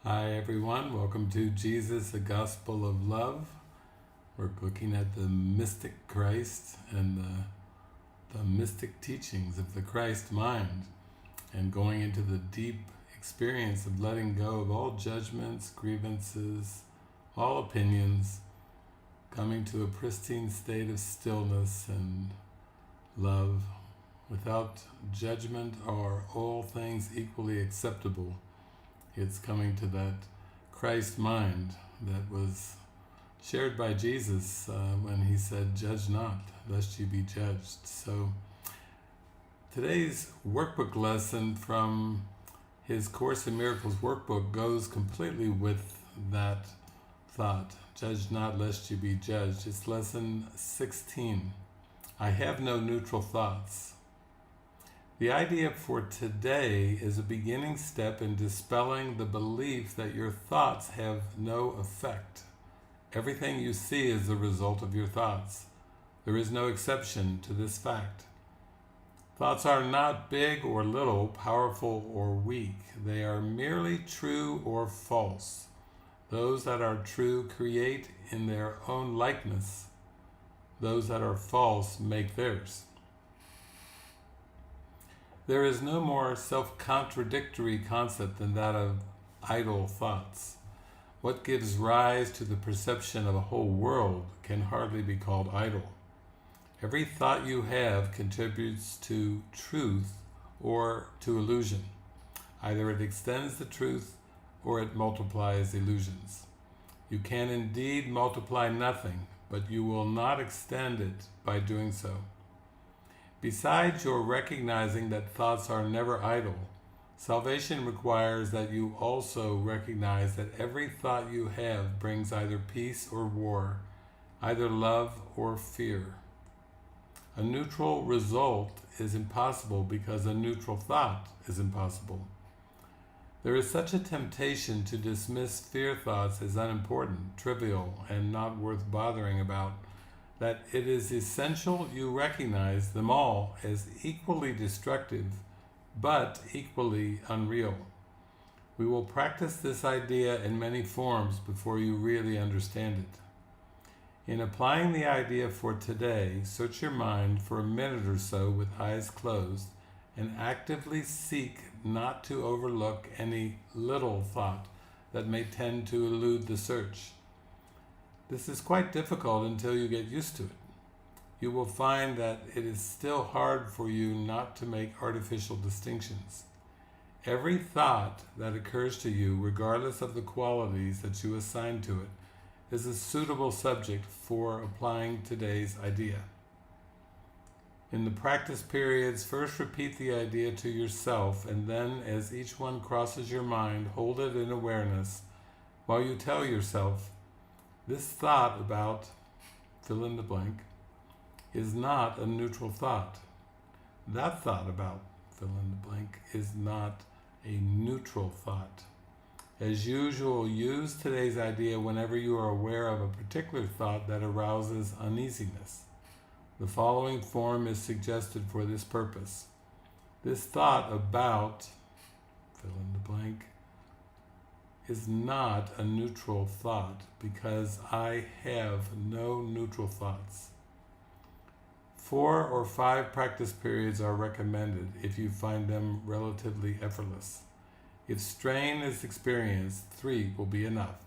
Hi everyone, welcome to Jesus, the Gospel of Love. We're looking at the mystic Christ and the mystic teachings of the Christ mind and going into the deep experience of letting go of all judgments, grievances, all opinions, coming to a pristine state of stillness and love without judgment or all things equally acceptable. It's coming to that Christ mind that was shared by Jesus when he said, "Judge not, lest you be judged." So today's workbook lesson from his Course in Miracles workbook goes completely with that thought. Judge not, lest you be judged. It's lesson 16. I have no neutral thoughts. The idea for today is a beginning step in dispelling the belief that your thoughts have no effect. Everything you see is the result of your thoughts. There is no exception to this fact. Thoughts are not big or little, powerful or weak. They are merely true or false. Those that are true create in their own likeness. Those that are false make theirs. There is no more self-contradictory concept than that of idle thoughts. What gives rise to the perception of a whole world can hardly be called idle. Every thought you have contributes to truth or to illusion. Either it extends the truth or it multiplies illusions. You can indeed multiply nothing, but you will not extend it by doing so. Besides your recognizing that thoughts are never idle, salvation requires that you also recognize that every thought you have brings either peace or war, either love or fear. A neutral result is impossible because a neutral thought is impossible. There is such a temptation to dismiss fear thoughts as unimportant, trivial, and not worth bothering about, that it is essential you recognize them all as equally destructive, but equally unreal. We will practice this idea in many forms before you really understand it. In applying the idea for today, search your mind for a minute or so with eyes closed and actively seek not to overlook any little thought that may tend to elude the search. This is quite difficult until you get used to it. You will find that it is still hard for you not to make artificial distinctions. Every thought that occurs to you, regardless of the qualities that you assign to it, is a suitable subject for applying today's idea. In the practice periods, first repeat the idea to yourself, and then as each one crosses your mind, hold it in awareness while you tell yourself, this thought about fill in the blank is not a neutral thought. That thought about fill in the blank is not a neutral thought. As usual, use today's idea whenever you are aware of a particular thought that arouses uneasiness. The following form is suggested for this purpose. This thought about fill in the blank is not a neutral thought because I have no neutral thoughts. 4 or 5 practice periods are recommended if you find them relatively effortless. If strain is experienced, 3 will be enough.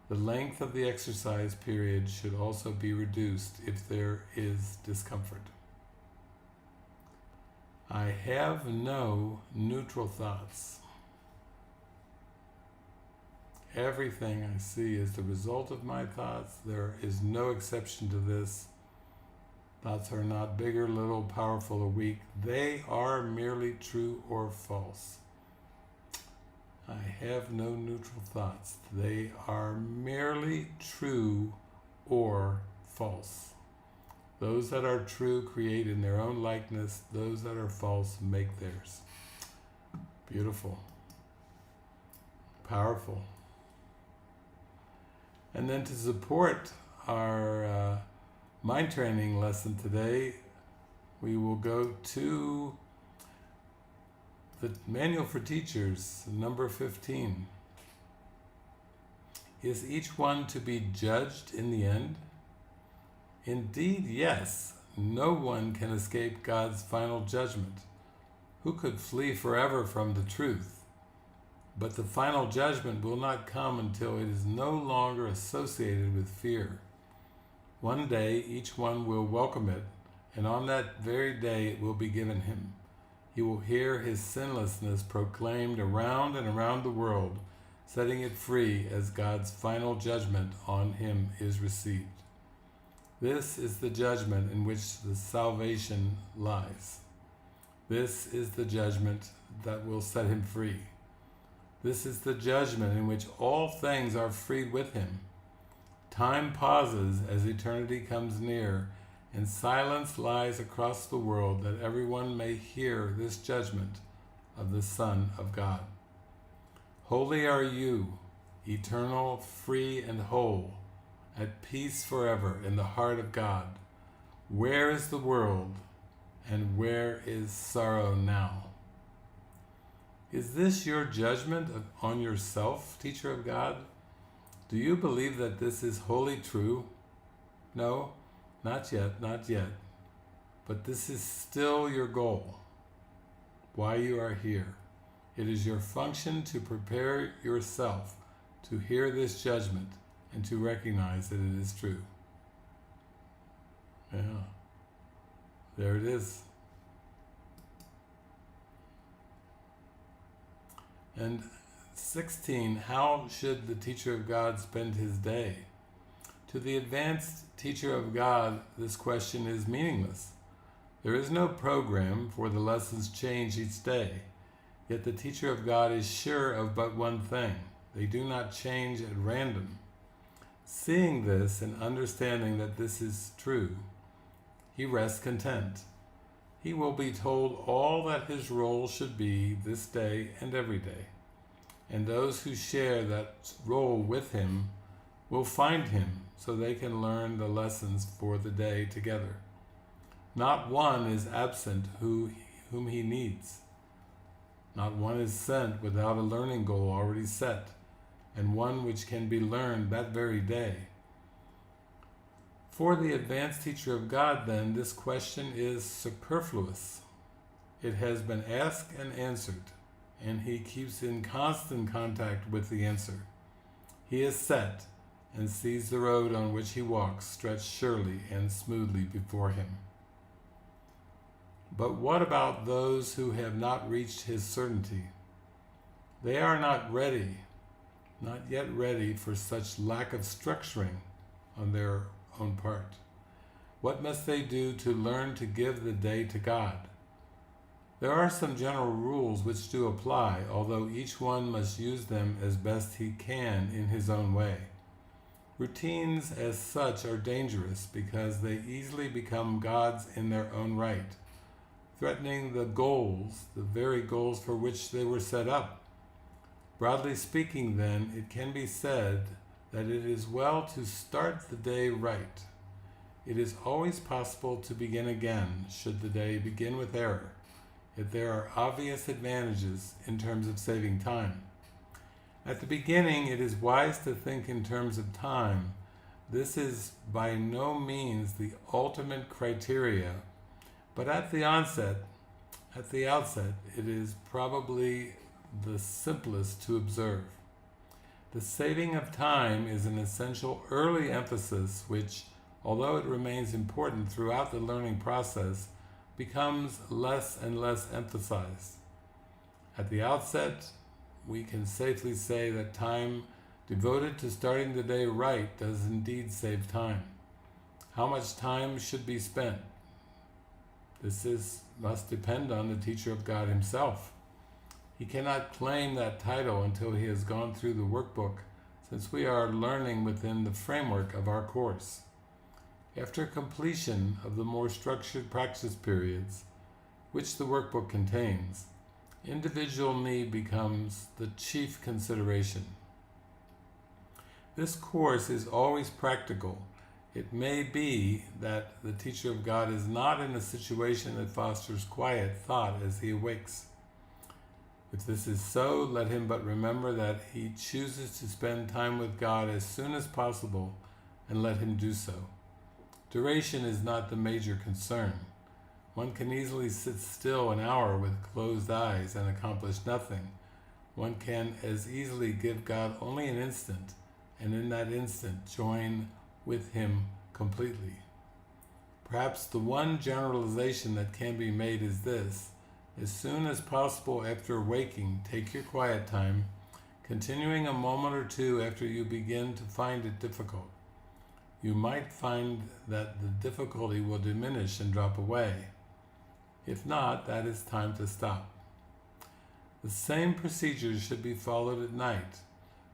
The length of the exercise period should also be reduced if there is discomfort. I have no neutral thoughts. Everything I see is the result of my thoughts. There is no exception to this. Thoughts are not big or little, powerful or weak. They are merely true or false. I have no neutral thoughts. They are merely true or false. Those that are true create in their own likeness. Those that are false make theirs. Beautiful. Powerful. And then to support our mind training lesson today, we will go to the Manual for Teachers, number 15. Is each one to be judged in the end? Indeed, yes. No one can escape God's final judgment. Who could flee forever from the truth? But the final judgment will not come until it is no longer associated with fear. One day each one will welcome it, and on that very day it will be given him. He will hear his sinlessness proclaimed around and around the world, setting it free as God's final judgment on him is received. This is the judgment in which the salvation lies. This is the judgment that will set him free. This is the judgment in which all things are freed with him. Time pauses as eternity comes near, and silence lies across the world that everyone may hear this judgment of the Son of God. Holy are you, eternal, free and whole, at peace forever in the heart of God. Where is the world, and where is sorrow now? Is this your judgment on yourself, teacher of God? Do you believe that this is wholly true? No, not yet, not yet. But this is still your goal, why you are here. It is your function to prepare yourself to hear this judgment and to recognize that it is true. Yeah, there it is. And 16, how should the teacher of God spend his day? To the advanced teacher of God, this question is meaningless. There is no program, for the lessons change each day. Yet the teacher of God is sure of but one thing: they do not change at random. Seeing this and understanding that this is true, he rests content. He will be told all that his role should be this day and every day. And those who share that role with him will find him so they can learn the lessons for the day together. Not one is absent whom he needs. Not one is sent without a learning goal already set, and one which can be learned that very day. For the advanced teacher of God, then, this question is superfluous. It has been asked and answered, and he keeps in constant contact with the answer. He is set and sees the road on which he walks stretched surely and smoothly before him. But what about those who have not reached his certainty? They are not ready, not yet ready for such lack of structuring on their own part. What must they do to learn to give the day to God? There are some general rules which do apply, although each one must use them as best he can in his own way. Routines as such are dangerous because they easily become gods in their own right, threatening the goals, the very goals for which they were set up. Broadly speaking, then, it can be said that it is well to start the day right. It is always possible to begin again should the day begin with error, yet there are obvious advantages in terms of saving time. At the beginning, it is wise to think in terms of time. This is by no means the ultimate criteria, but at the outset, it is probably the simplest to observe. The saving of time is an essential early emphasis which, although it remains important throughout the learning process, becomes less and less emphasized. At the outset, we can safely say that time devoted to starting the day right does indeed save time. How much time should be spent? This must depend on the teacher of God himself. He cannot claim that title until he has gone through the workbook, since we are learning within the framework of our course. After completion of the more structured practice periods, which the workbook contains, individual need becomes the chief consideration. This course is always practical. It may be that the teacher of God is not in a situation that fosters quiet thought as he awakes. If this is so, let him but remember that he chooses to spend time with God as soon as possible, and let him do so. Duration is not the major concern. One can easily sit still an hour with closed eyes and accomplish nothing. One can as easily give God only an instant, and in that instant join with him completely. Perhaps the one generalization that can be made is this: as soon as possible after waking, take your quiet time, continuing a moment or two after you begin to find it difficult. You might find that the difficulty will diminish and drop away. If not, that is time to stop. The same procedures should be followed at night.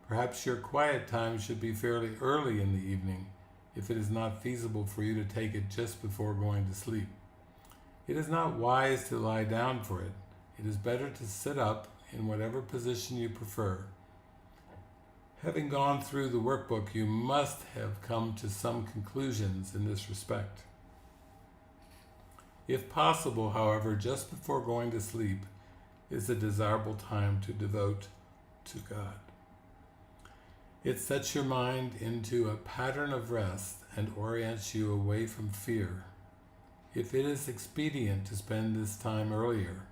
Perhaps your quiet time should be fairly early in the evening, if it is not feasible for you to take it just before going to sleep. It is not wise to lie down for it. It is better to sit up in whatever position you prefer. Having gone through the workbook, you must have come to some conclusions in this respect. If possible, however, just before going to sleep is a desirable time to devote to God. It sets your mind into a pattern of rest and orients you away from fear. If it is expedient to spend this time earlier,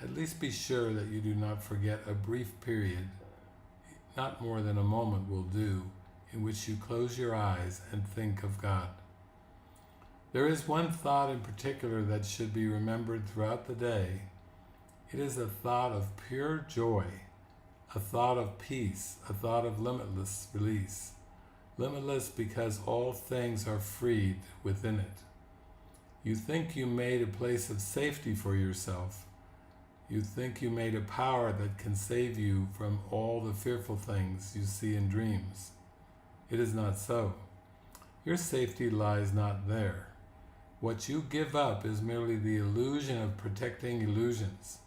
at least be sure that you do not forget a brief period, not more than a moment will do, in which you close your eyes and think of God. There is one thought in particular that should be remembered throughout the day. It is a thought of pure joy, a thought of peace, a thought of limitless release. Limitless because all things are freed within it. You think you made a place of safety for yourself. You think you made a power that can save you from all the fearful things you see in dreams. It is not so. Your safety lies not there. What you give up is merely the illusion of protecting illusions.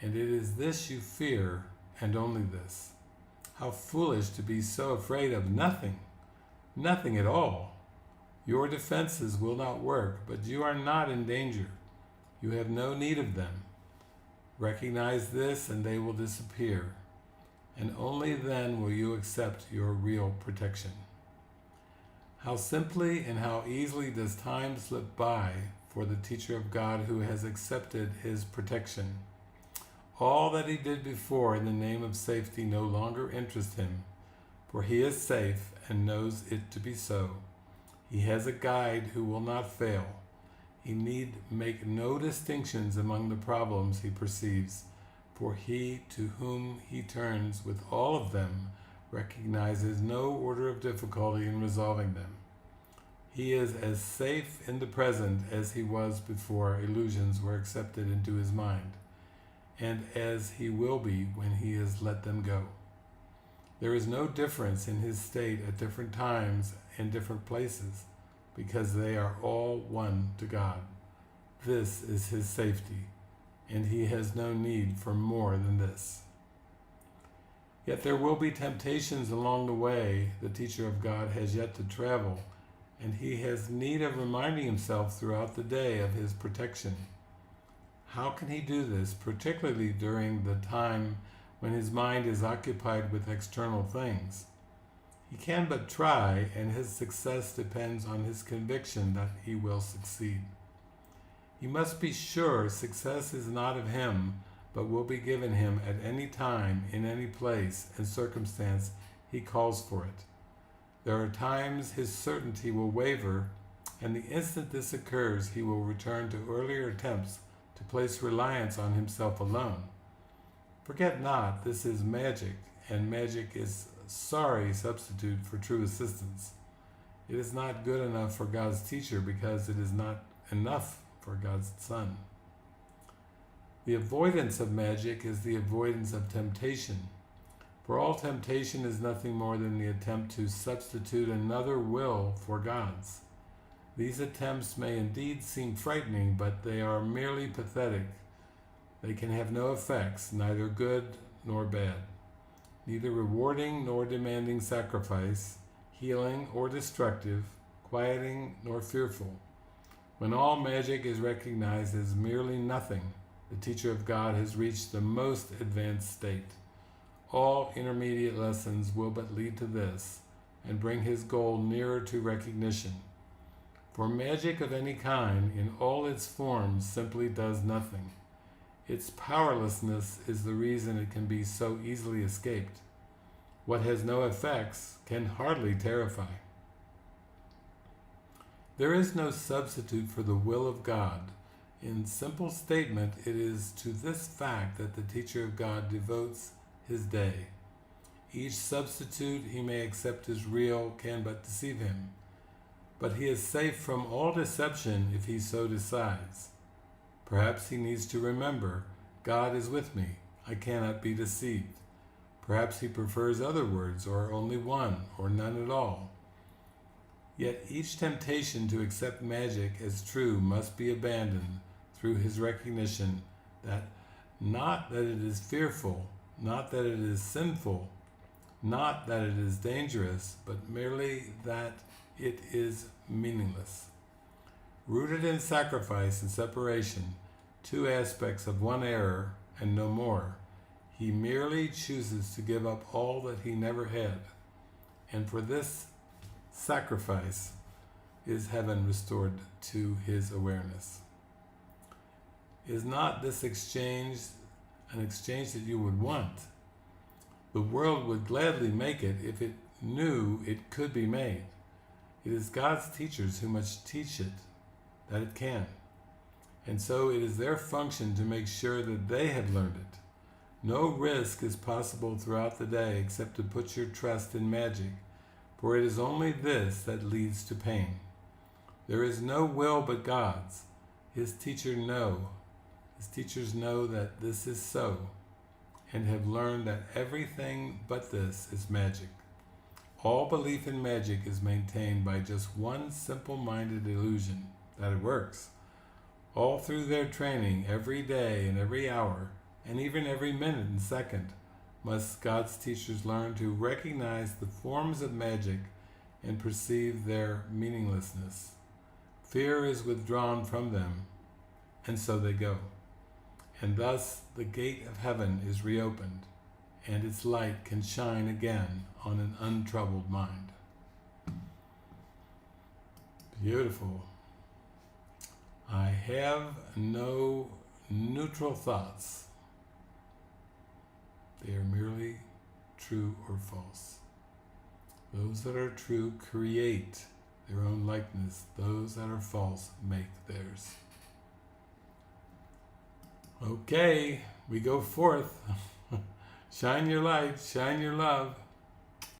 And it is this you fear, and only this. How foolish to be so afraid of nothing, nothing at all. Your defenses will not work, but you are not in danger. You have no need of them. Recognize this and they will disappear, and only then will you accept your real protection. How simply and how easily does time slip by for the teacher of God who has accepted his protection. All that he did before in the name of safety no longer interests him, for he is safe and knows it to be so. He has a guide who will not fail. He need make no distinctions among the problems he perceives, for he to whom he turns with all of them recognizes no order of difficulty in resolving them. He is as safe in the present as he was before illusions were accepted into his mind, and as he will be when he has let them go. There is no difference in his state at different times and different places, because they are all one to God. This is his safety, and he has no need for more than this. Yet there will be temptations along the way the teacher of God has yet to travel, and he has need of reminding himself throughout the day of his protection. How can he do this, particularly during the time when his mind is occupied with external things? He can but try, and his success depends on his conviction that he will succeed. He must be sure success is not of him, but will be given him at any time, in any place and circumstance he calls for it. There are times his certainty will waver, and the instant this occurs, he will return to earlier attempts to place reliance on himself alone. Forget not, this is magic, and magic is a sorry substitute for true assistance. It is not good enough for God's teacher because it is not enough for God's son. The avoidance of magic is the avoidance of temptation. For all temptation is nothing more than the attempt to substitute another will for God's. These attempts may indeed seem frightening, but they are merely pathetic. They can have no effects, neither good nor bad, neither rewarding nor demanding sacrifice, healing or destructive, quieting nor fearful. When all magic is recognized as merely nothing, the teacher of God has reached the most advanced state. All intermediate lessons will but lead to this, and bring his goal nearer to recognition. For magic of any kind, in all its forms, simply does nothing. Its powerlessness is the reason it can be so easily escaped. What has no effects can hardly terrify. There is no substitute for the will of God. In simple statement, it is to this fact that the teacher of God devotes his day. Each substitute he may accept as real can but deceive him. But he is safe from all deception if he so decides. Perhaps he needs to remember, God is with me, I cannot be deceived. Perhaps he prefers other words, or only one, or none at all. Yet each temptation to accept magic as true must be abandoned through his recognition that not that it is fearful, not that it is sinful, not that it is dangerous, but merely that it is meaningless. Rooted in sacrifice and separation, two aspects of one error and no more, he merely chooses to give up all that he never had, and for this sacrifice is heaven restored to his awareness. Is not this exchange an exchange that you would want? The world would gladly make it if it knew it could be made. It is God's teachers who must teach it that it can. And so it is their function to make sure that they have learned it. No risk is possible throughout the day except to put your trust in magic, for it is only this that leads to pain. There is no will but God's. His teachers know that this is so, and have learned that everything but this is magic. All belief in magic is maintained by just one simple-minded illusion, that it works. All through their training, every day and every hour, and even every minute and second, must God's teachers learn to recognize the forms of magic and perceive their meaninglessness. Fear is withdrawn from them, and so they go. And thus the gate of heaven is reopened, and its light can shine again on an untroubled mind. Beautiful. I have no neutral thoughts. They are merely true or false. Those that are true create their own likeness. Those that are false make theirs. Okay, we go forth. Shine your light, shine your love.